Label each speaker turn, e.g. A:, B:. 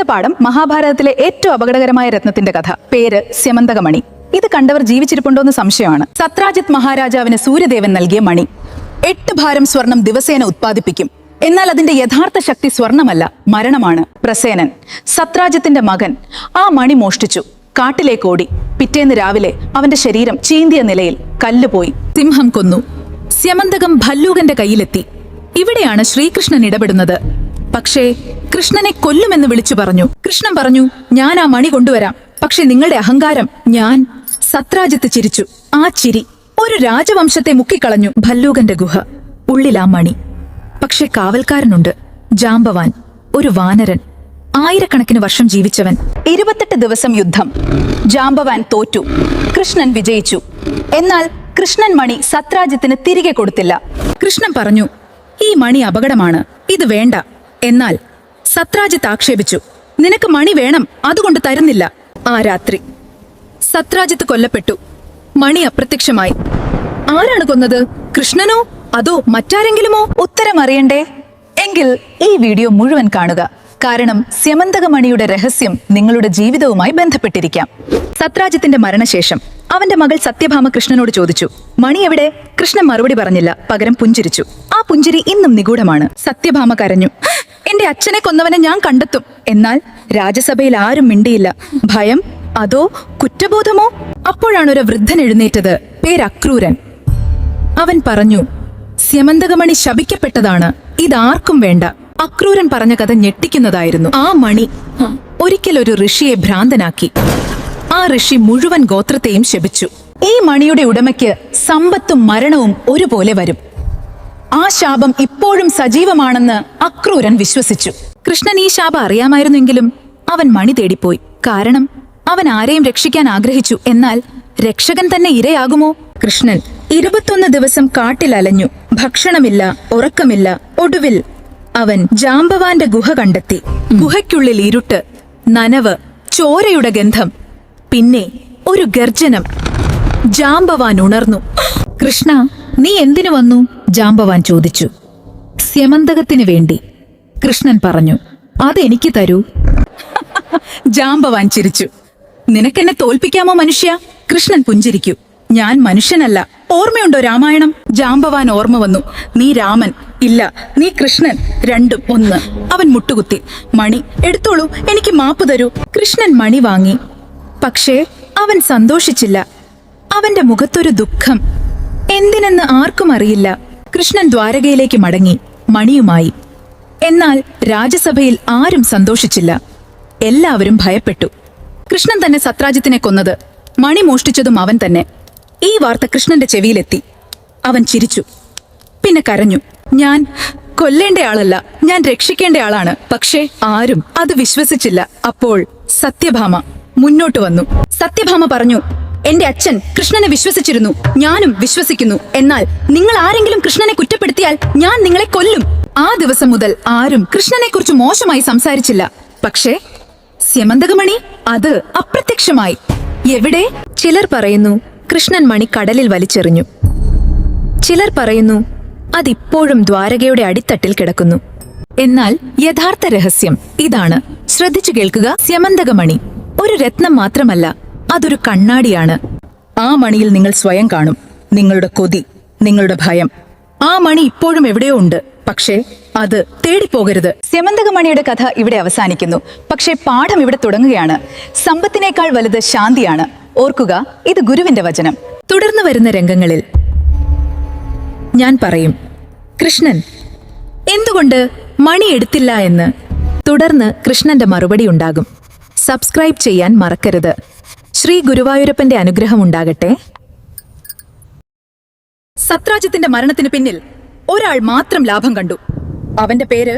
A: പാഠം മഹാഭാരതത്തിലെ ഏറ്റവും അപകടകരമായ രത്നത്തിന്റെ കഥ. പേര് സ്യമന്തകമണി. ഇത് കണ്ടവർ ജീവിച്ചിരിപ്പുണ്ടോന്ന് സംശയമാണ്. സത്രാജിത്ത് മഹാരാജാവിന് സൂര്യദേവൻ നൽകിയ മണി 8 ഭാരം സ്വർണം ദിവസേന ഉത്പാദിപ്പിക്കും. എന്നാൽ അതിന്റെ യഥാർത്ഥ ശക്തി സ്വർണമല്ല, മരണമാണ്. പ്രസേനൻ, സത്രാജിത്തിന്റെ മകൻ, ആ മണി മോഷ്ടിച്ചു കാട്ടിലേക്ക് ഓടി. പിറ്റേന്ന് രാവിലെ അവന്റെ ശരീരം ചീന്തിയ നിലയിൽ കല്ലുപോയി. സിംഹം കൊന്നു. സ്യമന്തകം ഭല്ലൂകന്റെ കയ്യിലെത്തി. ഇവിടെയാണ് ശ്രീകൃഷ്ണൻ ഇടപെടുന്നത്. പക്ഷേ കൃഷ്ണനെ കൊല്ലുമെന്ന് വിളിച്ചു പറഞ്ഞു. കൃഷ്ണൻ പറഞ്ഞു, ഞാൻ ആ മണി കൊണ്ടുവരാം, പക്ഷെ നിങ്ങളുടെ അഹങ്കാരം. ഞാൻ. സത്രാജിത്ത് ചിരിച്ചു. ആ ചിരി ഒരു രാജവംശത്തെ മുക്കിക്കളഞ്ഞു. ഭല്ലൂകന്റെ ഗുഹ, ഉള്ളിൽ ആ മണി. പക്ഷെ കാവൽക്കാരനുണ്ട്, ജാംബവാൻ, ഒരു വാനരൻ, ആയിരക്കണക്കിന് വർഷം ജീവിച്ചവൻ. 28 ദിവസം യുദ്ധം. ജാംബവാൻ തോറ്റു, കൃഷ്ണൻ വിജയിച്ചു. എന്നാൽ കൃഷ്ണൻ മണി സത്രാജിത്തിന് തിരികെ കൊടുത്തില്ല. കൃഷ്ണൻ പറഞ്ഞു, ഈ മണി അപകടമാണ്, ഇത് വേണ്ട. എന്നാൽ സത്രാജിത്ത് ആക്ഷേപിച്ചു, നിനക്ക് മണി വേണം, അതുകൊണ്ട് തരുന്നില്ല. ആ രാത്രി സത്രാജിത്ത് കൊല്ലപ്പെട്ടു. മണി അപ്രത്യക്ഷമായി. ആരാണ് കൊന്നത്? കൃഷ്ണനോ അതോ മറ്റാരെങ്കിലുമോ? ഉത്തരം അറിയണ്ടേ? എങ്കിൽ ഈ വീഡിയോ മുഴുവൻ കാണുക. കാരണം സ്യമന്തകമണിയുടെ രഹസ്യം നിങ്ങളുടെ ജീവിതവുമായി ബന്ധപ്പെട്ടിരിക്കാം. സത്രാജിത്തിന്റെ മരണശേഷം അവന്റെ മകൾ സത്യഭാമ കൃഷ്ണനോട് ചോദിച്ചു, മണി എവിടെ? കൃഷ്ണൻ മറുപടി പറഞ്ഞില്ല, പകരം പുഞ്ചിരിച്ചു. ആ പുഞ്ചിരി ഇന്നും നിഗൂഢമാണ്. സത്യഭാമ കരഞ്ഞു, എന്റെ അച്ഛനെ കൊന്നവനെ ഞാൻ കണ്ടെത്തും. എന്നാൽ രാജസഭയിൽ ആരും മിണ്ടിയില്ല. ഭയം അതോ കുറ്റബോധമോ? അപ്പോഴാണ് ഒരു വൃദ്ധൻ എഴുന്നേറ്റത്. പേര് അക്രൂരൻ. അവൻ പറഞ്ഞു, സ്യമന്തകമണി ശപിക്കപ്പെട്ടതാണ്, ഇതാർക്കും വേണ്ട. അക്രൂരൻ പറഞ്ഞ കഥ ഞെട്ടിക്കുന്നതായിരുന്നു. ആ മണി ഒരിക്കൽ ഒരു ഋഷിയെ ഭ്രാന്തനാക്കി. ആ ഋഷി മുഴുവൻ ഗോത്രത്തെയും ശപിച്ചു. ഈ മണിയുടെ ഉടമയ്ക്ക് സമ്പത്തും മരണവും ഒരുപോലെ വരും. ആ ശാപം ഇപ്പോഴും സജീവമാണെന്ന് അക്രൂരൻ വിശ്വസിച്ചു. കൃഷ്ണൻ ഈ ശാപം അറിയാമായിരുന്നെങ്കിലും അവൻ മണി തേടിപ്പോയി. കാരണം അവൻ ആരെയും രക്ഷിക്കാൻ ആഗ്രഹിച്ചു. എന്നാൽ രക്ഷകൻ തന്നെ ഇരയാകുമോ? കൃഷ്ണൻ 21 ദിവസം കാട്ടിൽ അലഞ്ഞു. ഭക്ഷണമില്ല, ഉറക്കമില്ല. ഒടുവിൽ അവൻ ജാംബവാന്റെ ഗുഹ കണ്ടെത്തി. ഗുഹയ്ക്കുള്ളിൽ ഇരുട്ട്, നനവ്, ചോരയുടെ ഗന്ധം, പിന്നെ ഒരു ഗർജനം. ജാംബവാൻ ഉണർന്നു. കൃഷ്ണ, നീ എന്തിനു വന്നു? ജാംബവാൻ ചോദിച്ചു. സ്യമന്തകത്തിന് വേണ്ടി. കൃഷ്ണൻ പറഞ്ഞു, അതെനിക്ക് തരൂ. ജാംബവാൻ ചിരിച്ചു. നിനക്കെന്നെ തോൽപ്പിക്കാമോ മനുഷ്യ? കൃഷ്ണൻ പുഞ്ചിരിക്കൂ. ഞാൻ മനുഷ്യനല്ല. ഓർമ്മയുണ്ടോ രാമായണം? ജാംബവാൻ ഓർമ്മ വന്നു. നീ രാമൻ, ഇല്ല നീ കൃഷ്ണൻ, രണ്ടും ഒന്ന്. അവൻ മുട്ടുകുത്തി. മണി എടുത്തോളൂ, എനിക്ക് മാപ്പ് തരൂ. കൃഷ്ണൻ മണി വാങ്ങി. പക്ഷേ അവൻ സന്തോഷിച്ചില്ല. അവന്റെ മുഖത്തൊരു ദുഃഖം. എന്തിനെന്ന് ആർക്കും അറിയില്ല. കൃഷ്ണൻ ദ്വാരകയിലേക്ക് മടങ്ങി, മണിയുമായി. എന്നാൽ രാജസഭയിൽ ആരും സന്തോഷിച്ചില്ല. എല്ലാവരും ഭയപ്പെട്ടു. കൃഷ്ണൻ തന്നെ സത്രാജിത്തിനെ കൊന്നത്, മണി മോഷ്ടിച്ചതും അവൻ തന്നെ. ഈ വാർത്ത കൃഷ്ണന്റെ ചെവിയിലെത്തി. അവൻ ചിരിച്ചു, പിന്നെ കരഞ്ഞു. ഞാൻ കൊല്ലേണ്ട ആളല്ല, ഞാൻ രക്ഷിക്കേണ്ട ആളാണ്. പക്ഷേ ആരും അത് വിശ്വസിച്ചില്ല. അപ്പോൾ സത്യഭാമ മുന്നോട്ട് വന്നു. സത്യഭാമ പറഞ്ഞു, എന്റെ അച്ഛൻ കൃഷ്ണനെ വിശ്വസിച്ചിരുന്നു, ഞാനും വിശ്വസിക്കുന്നു. എന്നാൽ നിങ്ങൾ ആരെങ്കിലും കൃഷ്ണനെ കുറ്റപ്പെടുത്തിയാൽ ഞാൻ നിങ്ങളെ കൊല്ലും. ആ ദിവസം മുതൽ ആരും കൃഷ്ണനെ കുറിച്ച് മോശമായി സംസാരിച്ചില്ല. പക്ഷേ സ്യമന്തകമണി, അത് അപ്രത്യക്ഷമായി. എവിടെ? ചിലർ പറയുന്നു കൃഷ്ണൻ മണി കടലിൽ വലിച്ചെറിഞ്ഞു. ചിലർ പറയുന്നു അതിപ്പോഴും ദ്വാരകയുടെ അടിത്തട്ടിൽ കിടക്കുന്നു. എന്നാൽ യഥാർത്ഥ രഹസ്യം ഇതാണ്. ശ്രദ്ധിച്ചു കേൾക്കുക. സ്യമന്തകമണി ഒരു രത്നം മാത്രമല്ല, അതൊരു കണ്ണാടിയാണ്. ആ മണിയിൽ നിങ്ങൾ സ്വയം കാണും. നിങ്ങളുടെ കൊതി, നിങ്ങളുടെ ഭയം. ആ മണി ഇപ്പോഴും എവിടെയോ ഉണ്ട്. പക്ഷേ അത് തേടിപ്പോകരുത്. സ്യമന്തകമണിയുടെ കഥ ഇവിടെ അവസാനിക്കുന്നു. പക്ഷേ പാഠം ഇവിടെ തുടങ്ങുകയാണ്. സമ്പത്തിനേക്കാൾ വലുത് ശാന്തിയാണ്. ഓർക്കുക, ഇത് ഗുരുവിന്റെ വചനം. തുടർന്ന് വരുന്ന രംഗങ്ങളിൽ ഞാൻ പറയും, കൃഷ്ണൻ എന്തുകൊണ്ട് മണി എടുത്തില്ല എന്ന്. തുടർന്ന് കൃഷ്ണന്റെ മറുപടി ഉണ്ടാകും. സബ്സ്ക്രൈബ് ചെയ്യാൻ മറക്കരുത്. ശ്രീ ഗുരുവായൂരപ്പന്റെ അനുഗ്രഹം ഉണ്ടാകട്ടെ. സത്രാജിത്തിന്റെ മരണത്തിന് പിന്നിൽ ഒരാൾ മാത്രം ലാഭം കണ്ടു. അവന്റെ പേര്